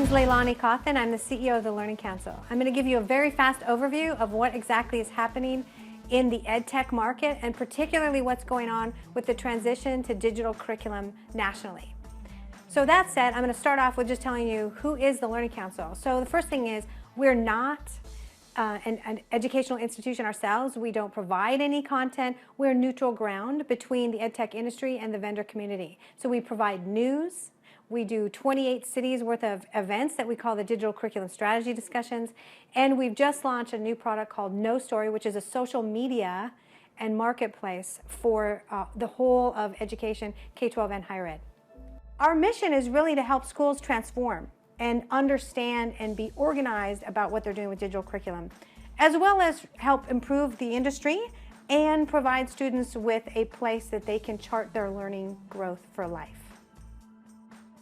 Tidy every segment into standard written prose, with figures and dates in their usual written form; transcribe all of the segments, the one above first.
is LeiLani Cauthen. I'm the CEO of the Learning Counsel. I'm going to give you a very fast overview of what exactly is happening in the edtech market, and particularly what's going on with the transition to digital curriculum nationally. So that said, I'm going to start off with just telling you who is the Learning Counsel. So the first thing is, we're not an educational institution ourselves. We don't provide any content. We're neutral ground between the edtech industry and the vendor community. So we provide news. We do 28 cities worth of events that we call the Digital Curriculum Strategy Discussions. And we've just launched a new product called No Story, which is a social media and marketplace for the whole of education, K-12 and higher ed. Our mission is really to help schools transform and understand and be organized about what they're doing with digital curriculum, as well as help improve the industry and provide students with a place that they can chart their learning growth for life.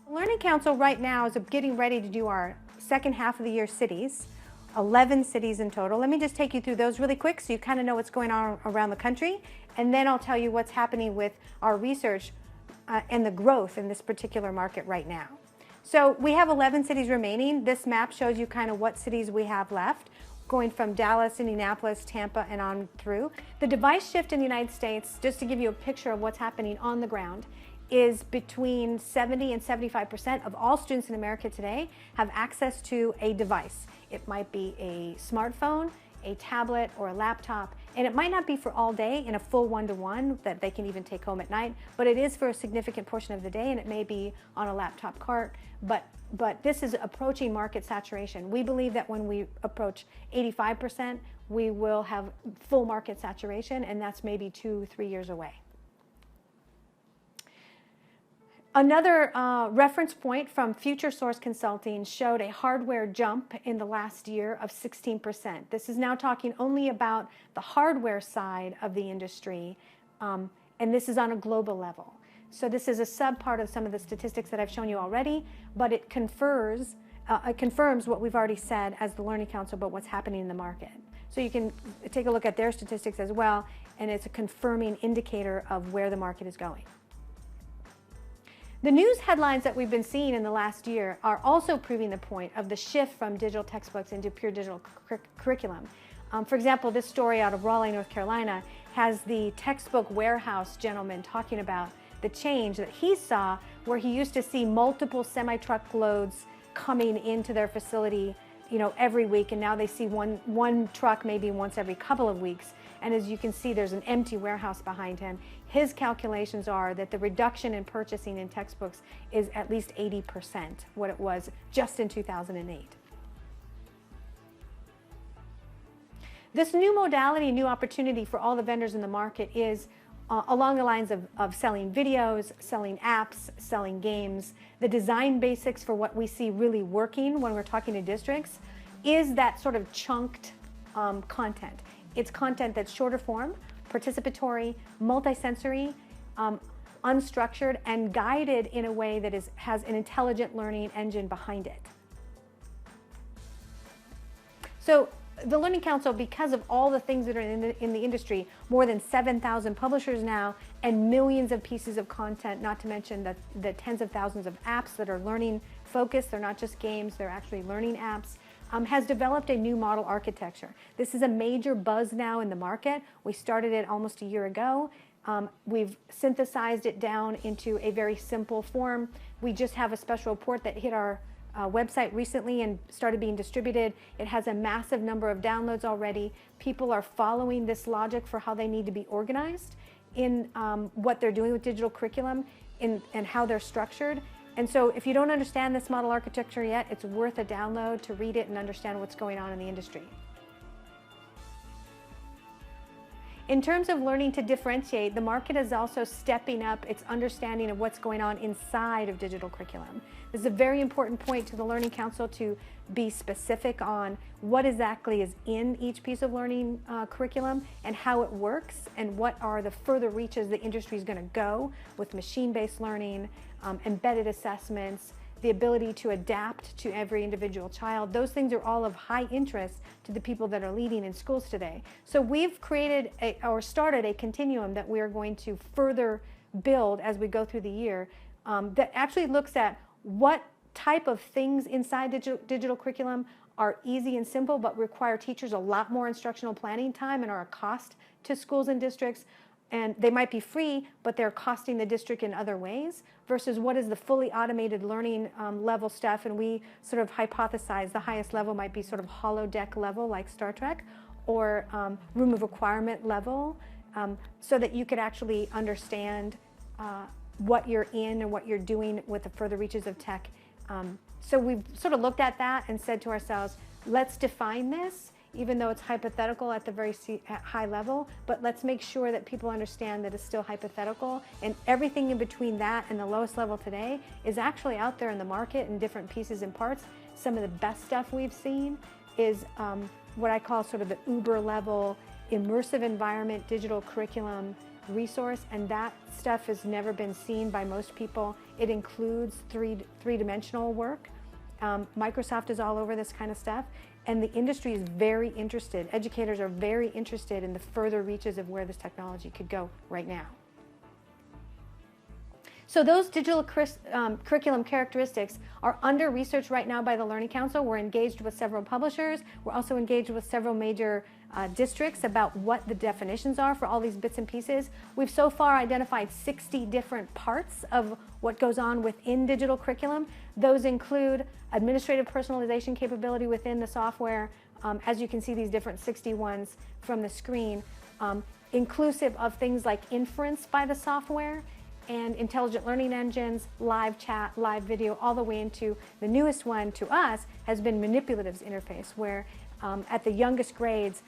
Learning Counsel right now is getting ready to do our second half of the year cities, 11 cities in total. Let me just take you through those really quick so you kind of know what's going on around the country, and then I'll tell you what's happening with our research and the growth in this particular market right now. So we have 11 cities remaining. This map shows you kind of what cities we have left, going from Dallas, Indianapolis, Tampa, and on through. The device shift in the United States, just to give you a picture of what's happening on the ground, is between 70 and 75% of all students in America today have access to a device. It might be a smartphone, a tablet, or a laptop, and it might not be for all day in a full one-to-one that they can even take home at night, but it is for a significant portion of the day, and it may be on a laptop cart, but this is approaching market saturation. We believe that when we approach 85%, we will have full market saturation, and that's maybe 2-3 years away. Another reference point from Future Source Consulting showed a hardware jump in the last year of 16%. This is now talking only about the hardware side of the industry, and this is on a global level. So this is a sub-part of some of the statistics that I've shown you already, but it confirms what we've already said as the Learning Counsel about what's happening in the market. So you can take a look at their statistics as well, and it's a confirming indicator of where the market is going. The news headlines that we've been seeing in the last year are also proving the point of the shift from digital textbooks into pure digital curriculum. For example, this story out of Raleigh, North Carolina, has the textbook warehouse gentleman talking about the change that he saw, where he used to see multiple semi-truck loads coming into their facility, every week, and now they see one truck maybe once every couple of weeks. And as you can see, there's an empty warehouse behind him. His calculations are that the reduction in purchasing in textbooks is at least 80% what it was just in 2008. This new modality, new opportunity for all the vendors in the market is along the lines of selling videos, selling apps, selling games. The design basics for what we see really working when we're talking to districts is that sort of chunked content. It's content that's shorter form, participatory, multisensory, unstructured, and guided in a way that has an intelligent learning engine behind it. So the Learning Counsel, because of all the things that are in the industry, more than 7,000 publishers now, and millions of pieces of content, not to mention the tens of thousands of apps that are learning focused. They're not just games, they're actually learning apps. Has developed a new model architecture. This is a major buzz now in the market. We started it almost a year ago. We've synthesized it down into a very simple form. We just have a special report that hit our website recently and started being distributed. It has a massive number of downloads already. People are following this logic for how they need to be organized in what they're doing with digital curriculum and how they're structured. And so if you don't understand this model architecture yet, it's worth a download to read it and understand what's going on in the industry. In terms of learning to differentiate, the market is also stepping up its understanding of what's going on inside of digital curriculum. This is a very important point to the Learning Counsel to be specific on what exactly is in each piece of learning curriculum and how it works, and what are the further reaches the industry is going to go with machine-based learning, embedded assessments, the ability to adapt to every individual child. Those things are all of high interest to the people that are leading in schools today. So we've created started a continuum that we are going to further build as we go through the year that actually looks at what type of things inside digital curriculum are easy and simple, but require teachers a lot more instructional planning time and are a cost to schools and districts. And they might be free, but they're costing the district in other ways, versus what is the fully automated learning level stuff. And we sort of hypothesize the highest level might be sort of holodeck level, like Star Trek, or room of requirement level, so that you could actually understand what you're in and what you're doing with the further reaches of tech. So we've sort of looked at that and said to ourselves, let's define this, even though it's hypothetical at the very high level, but let's make sure that people understand that it's still hypothetical, and everything in between that and the lowest level today is actually out there in the market in different pieces and parts. Some of the best stuff we've seen is what I call sort of the Uber level immersive environment digital curriculum resource, and that stuff has never been seen by most people. It includes three-dimensional work. Microsoft is all over this kind of stuff, and the industry is very interested. Educators are very interested in the further reaches of where this technology could go right now. So those digital curriculum characteristics are under research right now by the Learning Council. We're engaged with several publishers. We're also engaged with several major districts about what the definitions are for all these bits and pieces. We've so far identified 60 different parts of what goes on within digital curriculum. Those include administrative personalization capability within the software, as you can see these different 60 ones from the screen, inclusive of things like inference by the software, and intelligent learning engines, live chat, live video, all the way into the newest one to us has been manipulatives interface, where at the youngest grades,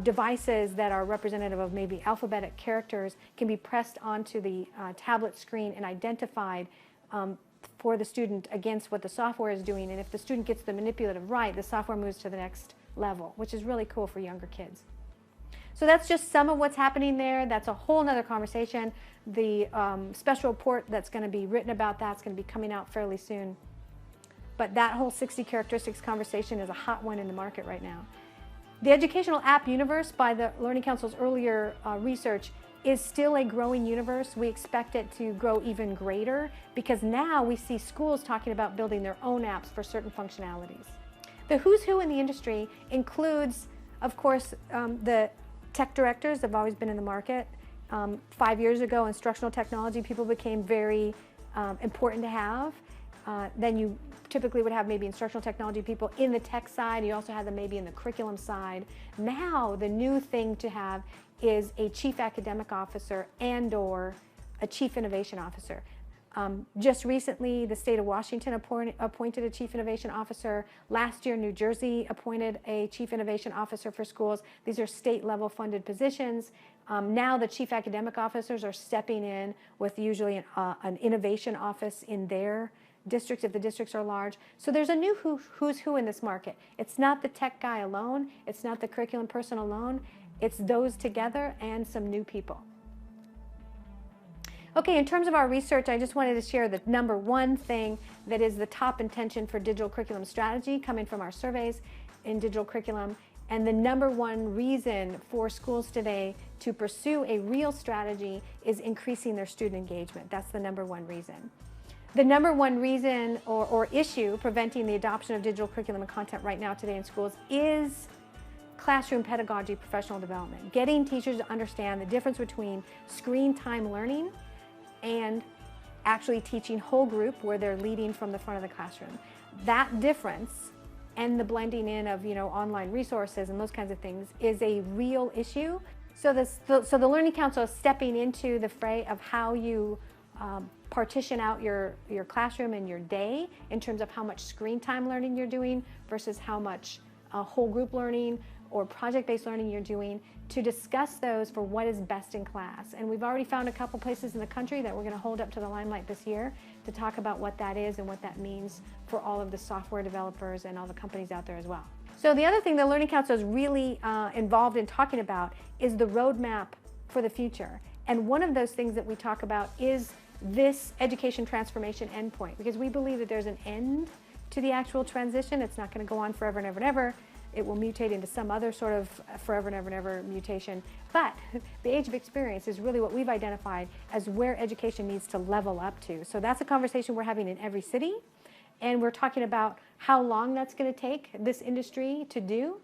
devices that are representative of maybe alphabetic characters can be pressed onto the tablet screen and identified for the student against what the software is doing. And if the student gets the manipulative right, the software moves to the next level, which is really cool for younger kids. So that's just some of what's happening there. That's a whole nother conversation. The special report that's going to be written about that's going to be coming out fairly soon. But that whole 60 characteristics conversation is a hot one in the market right now. The educational app universe, by the Learning Council's earlier research, is still a growing universe. We expect it to grow even greater because now we see schools talking about building their own apps for certain functionalities. The who's who in the industry includes, of course, the tech directors have always been in the market. 5 years ago, instructional technology people became very important to have. Then you typically would have maybe instructional technology people in the tech side. You also have them maybe in the curriculum side. Now the new thing to have is a chief academic officer and/or a chief innovation officer. Just recently, the state of Washington appointed a chief innovation officer. Last year, New Jersey appointed a chief innovation officer for schools. These are state-level funded positions. Now the chief academic officers are stepping in with usually an innovation office in their districts, if the districts are large. So there's a new who's who in this market. It's not the tech guy alone. It's not the curriculum person alone. It's those together and some new people. Okay, in terms of our research, I just wanted to share the number one thing that is the top intention for digital curriculum strategy coming from our surveys in digital curriculum. And the number one reason for schools today to pursue a real strategy is increasing their student engagement. That's the number one reason. The number one reason or issue preventing the adoption of digital curriculum and content right now today in schools is classroom pedagogy, professional development. Getting teachers to understand the difference between screen time learning and actually teaching whole group where they're leading from the front of the classroom. That difference and the blending in of online resources and those kinds of things is a real issue. So the Learning Council is stepping into the fray of how you partition out your classroom and your day in terms of how much screen time learning you're doing versus how much whole group learning or project-based learning you're doing, to discuss those for what is best in class. And we've already found a couple places in the country that we're going to hold up to the limelight this year to talk about what that is and what that means for all of the software developers and all the companies out there as well. So the other thing the Learning Council is really involved in talking about is the roadmap for the future. And one of those things that we talk about is this education transformation endpoint, because we believe that there's an end to the actual transition. It's not going to go on forever and ever and ever. It will mutate into some other sort of forever and ever and ever mutation. But the age of experience is really what we've identified as where education needs to level up to. So that's a conversation we're having in every city. And we're talking about how long that's going to take this industry to do,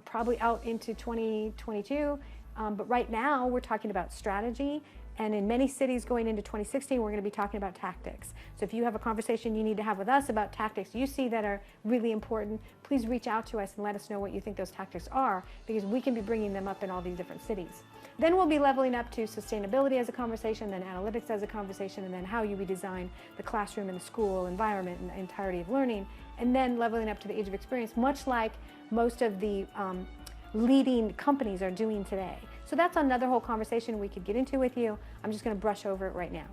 probably out into 2022. But right now, we're talking about strategy. And in many cities going into 2016, we're going to be talking about tactics. So if you have a conversation you need to have with us about tactics you see that are really important, please reach out to us and let us know what you think those tactics are, because we can be bringing them up in all these different cities. Then we'll be leveling up to sustainability as a conversation, then analytics as a conversation, and then how you redesign the classroom and the school environment and the entirety of learning, and then leveling up to the age of experience, much like most of the leading companies are doing today. So that's another whole conversation we could get into with you. I'm just going to brush over it right now.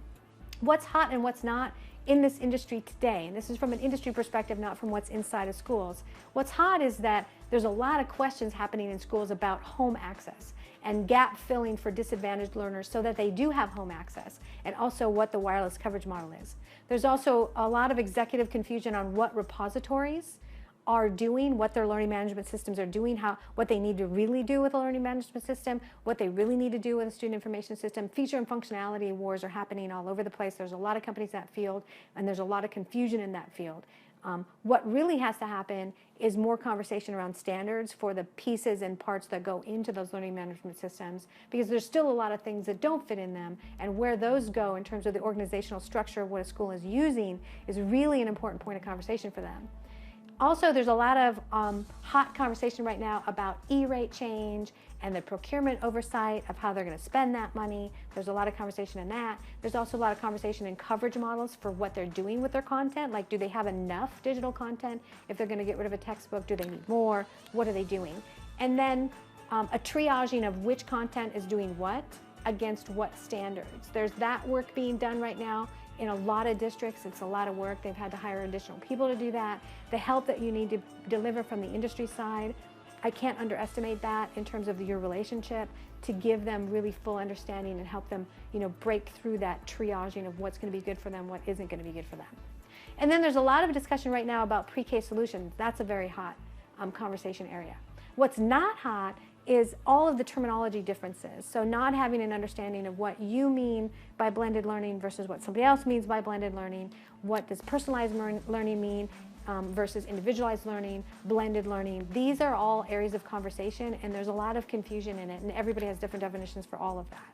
What's hot and what's not in this industry today, and this is from an industry perspective, not from what's inside of schools. What's hot is that there's a lot of questions happening in schools about home access and gap filling for disadvantaged learners so that they do have home access, and also what the wireless coverage model is. There's also a lot of executive confusion on what repositories are doing, what their learning management systems are doing, what they need to really do with a learning management system, what they really need to do with a student information system. Feature and functionality wars are happening all over the place. There's a lot of companies in that field, and there's a lot of confusion in that field. What really has to happen is more conversation around standards for the pieces and parts that go into those learning management systems, because there's still a lot of things that don't fit in them, and where those go in terms of the organizational structure of what a school is using is really an important point of conversation for them. Also, there's a lot of hot conversation right now about E-rate change and the procurement oversight of how they're going to spend that money. There's a lot of conversation in that. There's also a lot of conversation in coverage models for what they're doing with their content. Like, do they have enough digital content? If they're going to get rid of a textbook, do they need more? What are they doing? And then a triaging of which content is doing what against what standards. There's that work being done right now. In a lot of districts, it's a lot of work. They've had to hire additional people to do that. The help that you need to deliver from the industry side, I can't underestimate that in terms of your relationship, to give them really full understanding and help them, break through that triaging of what's going to be good for them, what isn't going to be good for them. And then there's a lot of discussion right now about pre-K solutions. That's a very hot conversation area. What's not hot is all of the terminology differences. So not having an understanding of what you mean by blended learning versus what somebody else means by blended learning. What does personalized learning mean versus individualized learning, blended learning. These are all areas of conversation, and there's a lot of confusion in it, and everybody has different definitions for all of that.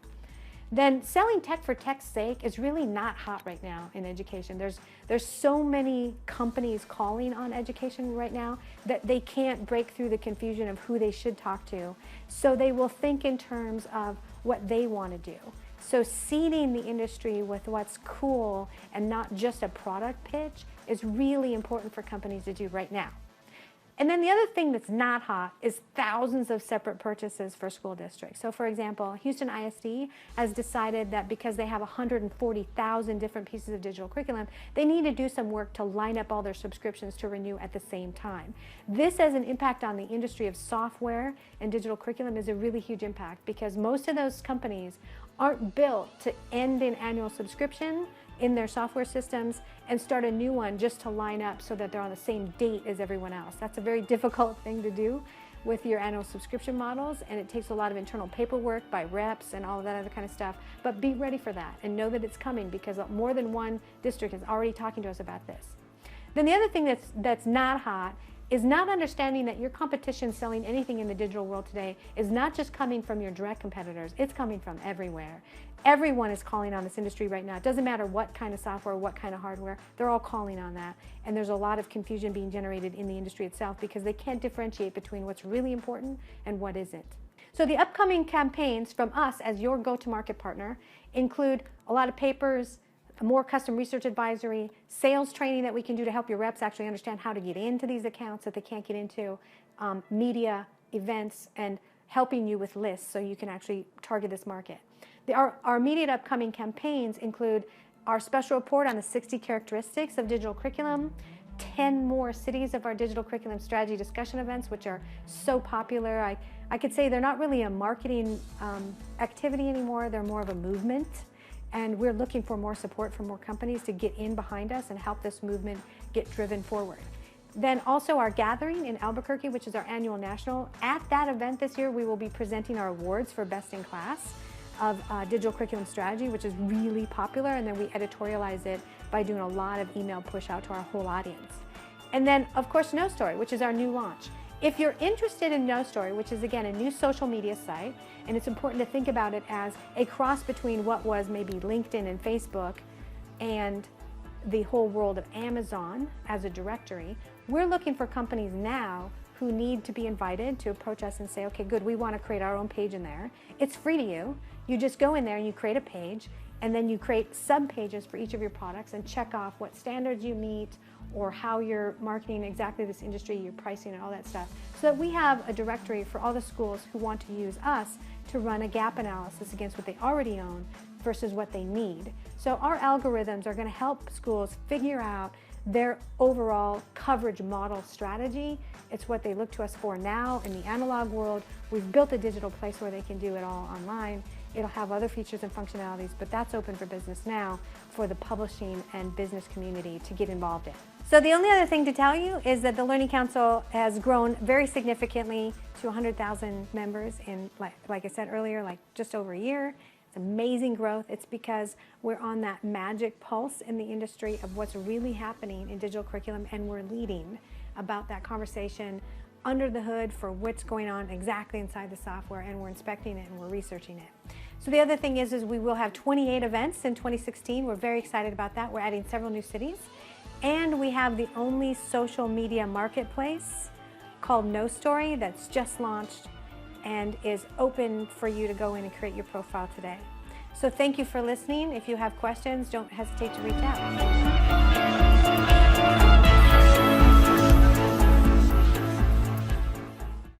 Then selling tech for tech's sake is really not hot right now in education. There's so many companies calling on education right now that they can't break through the confusion of who they should talk to. So they will think in terms of what they want to do. So seeding the industry with what's cool and not just a product pitch is really important for companies to do right now. And then the other thing that's not hot is thousands of separate purchases for school districts. So for example, Houston ISD has decided that because they have 140,000 different pieces of digital curriculum, they need to do some work to line up all their subscriptions to renew at the same time. This has an impact on the industry of software and digital curriculum is a really huge impact, because most of those companies aren't built to end an annual subscription in their software systems and start a new one just to line up so that they're on the same date as everyone else. That's a very difficult thing to do with your annual subscription models, and it takes a lot of internal paperwork by reps and all of that other kind of stuff. But be ready for that and know that it's coming, because more than one district is already talking to us about this. Then the other thing that's not hot is not understanding that your competition selling anything in the digital world today is not just coming from your direct competitors, it's coming from everywhere. Everyone is calling on this industry right now. It doesn't matter what kind of software, what kind of hardware, they're all calling on that. And there's a lot of confusion being generated in the industry itself because they can't differentiate between what's really important and what isn't. So the upcoming campaigns from us as your go-to-market partner include a lot of papers, more custom research advisory, sales training that we can do to help your reps actually understand how to get into these accounts that they can't get into, media, events, and helping you with lists so you can actually target this market. Our immediate upcoming campaigns include our special report on the 60 characteristics of digital curriculum, 10 more cities of our digital curriculum strategy discussion events, which are so popular. I could say they're not really a marketing activity anymore, they're more of a movement. And we're looking for more support from more companies to get in behind us and help this movement get driven forward. Then also our gathering in Albuquerque, which is our annual national. At that event this year, we will be presenting our awards for Best in Class of digital curriculum strategy, which is really popular, and then we editorialize it by doing a lot of email push out to our whole audience. And then, of course, No Story, which is our new launch. If you're interested in No Story, which is, again, a new social media site, and it's important to think about it as a cross between what was maybe LinkedIn and Facebook and the whole world of Amazon as a directory, we're looking for companies now who need to be invited to approach us and say, okay, good, we want to create our own page in there. It's free to you. You just go in there and you create a page, and then you create sub-pages for each of your products and check off what standards you meet or how you're marketing exactly this industry, your pricing and all that stuff. So that we have a directory for all the schools who want to use us to run a gap analysis against what they already own versus what they need. So our algorithms are going to help schools figure out their overall coverage model strategy. It's what they look to us for now in the analog world. We've built a digital place where they can do it all online. It'll have other features and functionalities, but that's open for business now for the publishing and business community to get involved in. So the only other thing to tell you is that the Learning Council has grown very significantly to 100,000 members in, like I said earlier, like just over a year. It's amazing growth. It's because we're on that magic pulse in the industry of what's really happening in digital curriculum, and we're leading about that conversation under the hood for what's going on exactly inside the software, and we're inspecting it and we're researching it. So the other thing is we will have 28 events in 2016. We're very excited about that. We're adding several new cities. And we have the only social media marketplace called No Story that's just launched and is open for you to go in and create your profile today. So thank you for listening. If you have questions, don't hesitate to reach out.